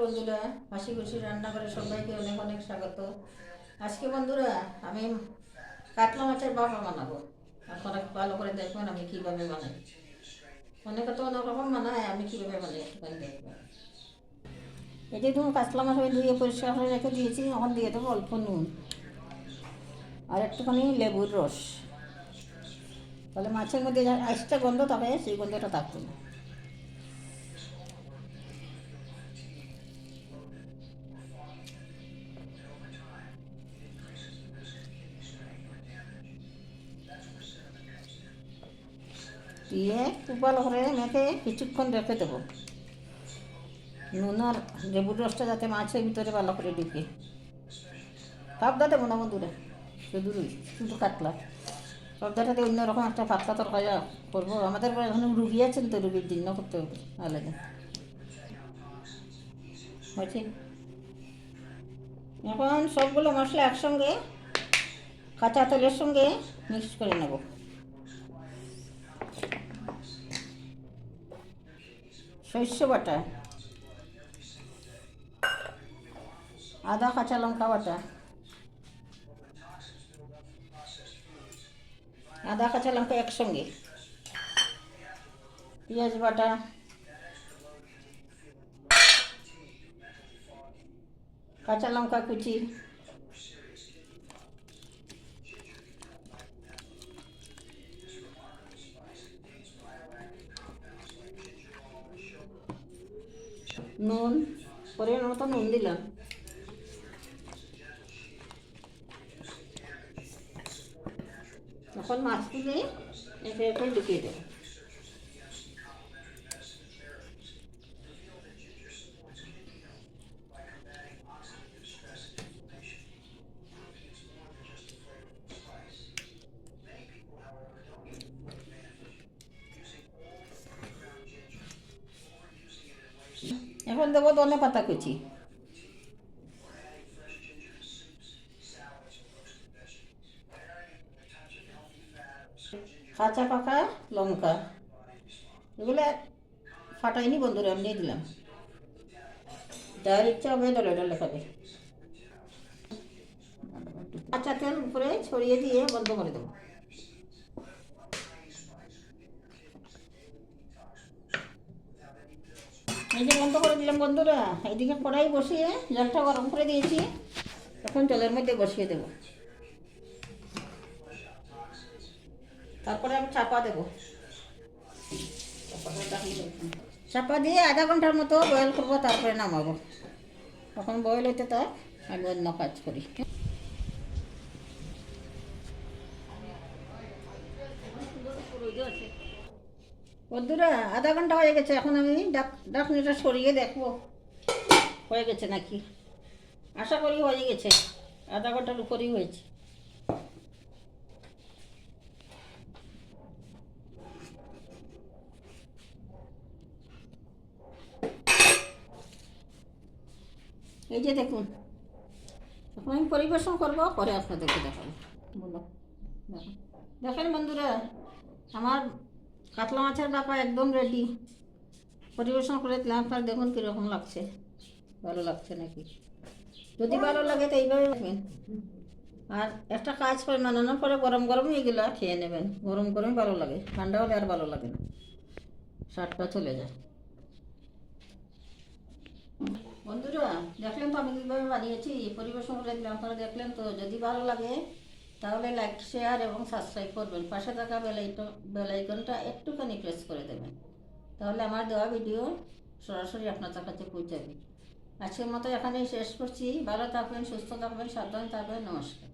বন্ধুরা, হাসি খুশি রান্না করে সবাইকে অনেক অনেক স্বাগত। আজকে বন্ধুরা আমি কাতলা মাছের বাবা বানাবো। আপনারা ভালো করে দেখবেন আমি কীভাবে বানাই। অনেকে তো অনেক রকম বানায়, আমি কীভাবে বানাই একটুখানি দেখবেন। এই যে ধরুন কাতলা মাছ আমি ধুয়ে পরিষ্কার করে রেখে দিয়েছি, এখন দিয়ে দেবো অল্প নুন আর একটুখানি লেবুর রস। তাহলে মাছের মধ্যে যা আইসটা গন্ধ থাকে সেই গন্ধটা থাকবে না। দিয়ে খুব ভালো করে মেখে কিছুক্ষণ রেখে দেবো, নুন আর লেবুর রসটা যাতে মাছের ভিতরে ভালো করে ঢুকে। পাবদা দেবো না বন্ধুরা, শুধু কাতলা। পাবদাটাতে অন্যরকম একটা পাতলা তরকারি করবো। আমাদের এখন রুগী আছেন তো, রুগীর জন্য করতে হবে আলাদা। হয়েছে, এখন সবগুলো মশলা একসঙ্গে কাঁচা তেলের সঙ্গে মিক্স করে নেব। সর্ষে বাটা, আদা কাঁচা লঙ্কা বাটা, আদা কাঁচা লঙ্কা একসঙ্গে, পেঁয়াজ বাটা, কাঁচা লঙ্কা কুচি, নুন পরিমাণ মতো নুন দিলাম। এখন মাছগুলি একে একে ঢুকিয়ে দেবো। এখন দেবো ধনে পাতা কুচি, কাঁচা পাকা লঙ্কা, এগুলো ফাটাইনি বন্ধুরা, এমনি দিলাম। যার ইচ্ছা হবে ডলে ডলে খাবে। কাঁচা তেল উপরে ছড়িয়ে দিয়ে বন্ধ করে দেবো। এই যে বন্ধ করে দিলাম বন্ধুরা। এইদিকে কড়াই বসিয়ে জলটা গরম করে দিয়েছি, এখন জলের মধ্যে বসিয়ে দেবো। তারপরে আমি চাপা দেবো। চাপা দিয়ে আধা ঘন্টার মতো বয়েল করবো, তারপরে নামাবো। তখন বয়েল হইতে তার আমি অন্য কাজ করি। বন্ধুরা আধা ঘন্টা হয়ে গেছে, এখন আমি ডাকনিটা সরিয়ে দেখবো হয়ে গেছে নাকি। আশা করি হয়ে গেছে, আধা ঘন্টার উপরেই হয়েছে। এই যে দেখুন, এখন আমি পরিবেশন করবো, পরে আপনাদেরকে দেখাবো। বলো, দেখুন দেখেন বন্ধুরা, আমার কাতলা মাছের বাপা একদম রেডি। পরিবেশন করে দিলাম, আপনার দেখুন কীরকম লাগছে, ভালো লাগছে নাকি। যদি ভালো লাগে তো এইভাবে রাখবেন। আর একটা কাজ করে, বানানোর পরে গরম গরম এইগুলো খেয়ে নেবেন। গরম গরমই ভালো লাগে, ঠান্ডা হলে আর ভালো লাগে না, স্বাদটা চলে যায়। বন্ধুরা দেখলেন তো আমি কীভাবে বানিয়েছি, পরিবেশন করে দিলাম। আপনারা দেখলেন তো, যদি ভালো লাগে তাহলে লাইক শেয়ার এবং সাবস্ক্রাইব করবেন। পাশে থাকা বেলাইকনটা একটুখানি প্রেস করে দেবেন, তাহলে আমার দেওয়া ভিডিও সরাসরি আপনার কাছে পৌঁছাবে। আজকের মতো এখানেই শেষ করছি। ভালো থাকবেন, সুস্থ থাকবেন, সাবধান থাকবেন। নমস্কার।